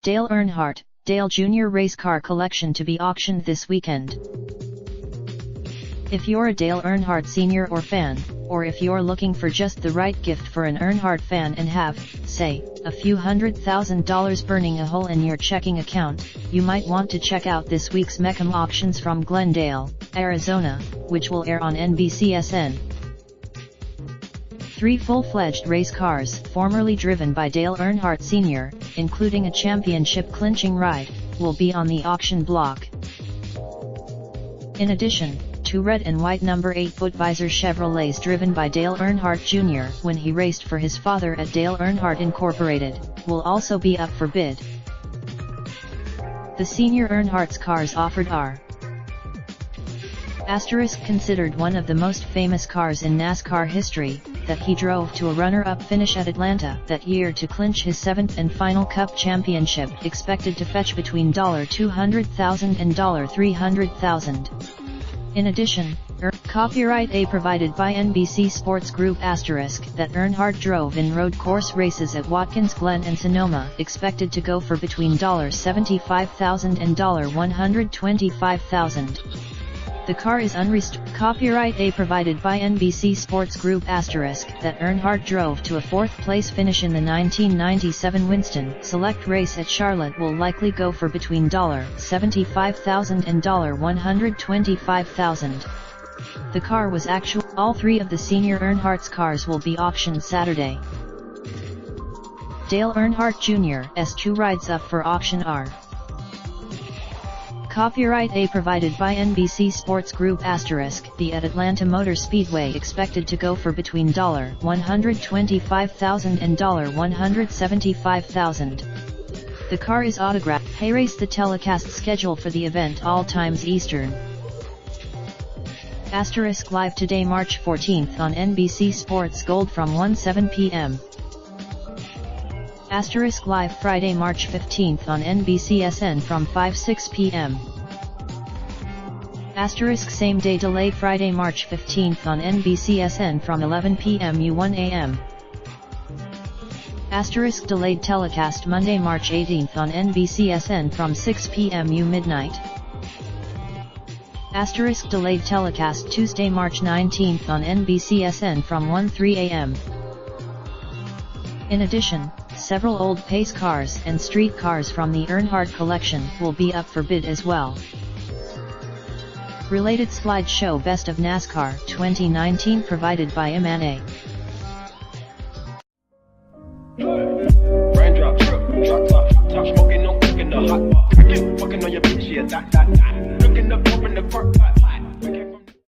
Dale Earnhardt, Dale Jr. race car collection to be auctioned this weekend. If you're a Dale Earnhardt Sr. or fan, or if you're looking for just the right gift for an Earnhardt fan and have, say, a few $100,000 burning a hole in your checking account, you might want to check out this week's Mecum auctions from Glendale, Arizona, which will air on NBCSN. 3 full-fledged race cars, formerly driven by Dale Earnhardt Sr., including a championship-clinching ride, will be on the auction block. In addition, 2 red and white number 8 Budweiser Chevrolets driven by Dale Earnhardt Jr. when he raced for his father at Dale Earnhardt Incorporated, will also be up for bid. The senior Earnhardt's cars offered are considered one of the most famous cars in NASCAR history, that he drove to a runner-up finish at Atlanta that year to clinch his 7th and final Cup championship, expected to fetch between $200,000 and $300,000. In addition, copyright A provided by NBC Sports Group ** that Earnhardt drove in road course races at Watkins Glen and Sonoma, expected to go for between $75,000 and $125,000. The car is unrestricted. Copyright A provided by NBC Sports Group ** that Earnhardt drove to a 4th place finish in the 1997 Winston Select race at Charlotte will likely go for between $75,000 and $125,000. The car was actual. All 3 of the senior Earnhardt's cars will be auctioned Saturday. Dale Earnhardt Jr.'s 2 rides up for auction are Copyright A provided by NBC Sports Group ** the at Atlanta Motor Speedway, expected to go for between $125,000 and $175,000. The car is autographed. Race the telecast schedule for the event all times Eastern. Live today March 14th on NBC Sports Gold from 1:07 p.m. Live Friday March 15th on NBCSN from 5:06 p.m. Same day delay Friday March 15th on NBCSN from 11 p.m. U1 a.m. Delayed telecast Monday March 18th on NBCSN from 6 p.m. U midnight. Delayed telecast Tuesday March 19th on NBCSN from 1:03 a.m. In addition, several old pace cars and street cars from the Earnhardt collection will be up for bid as well. Related slideshow Best of NASCAR 2019 provided by M&A. Raindrop, drop top smoking, no cooking the hot pot. Fucking on your bitch, yeah, that. Looking up, open the park pot.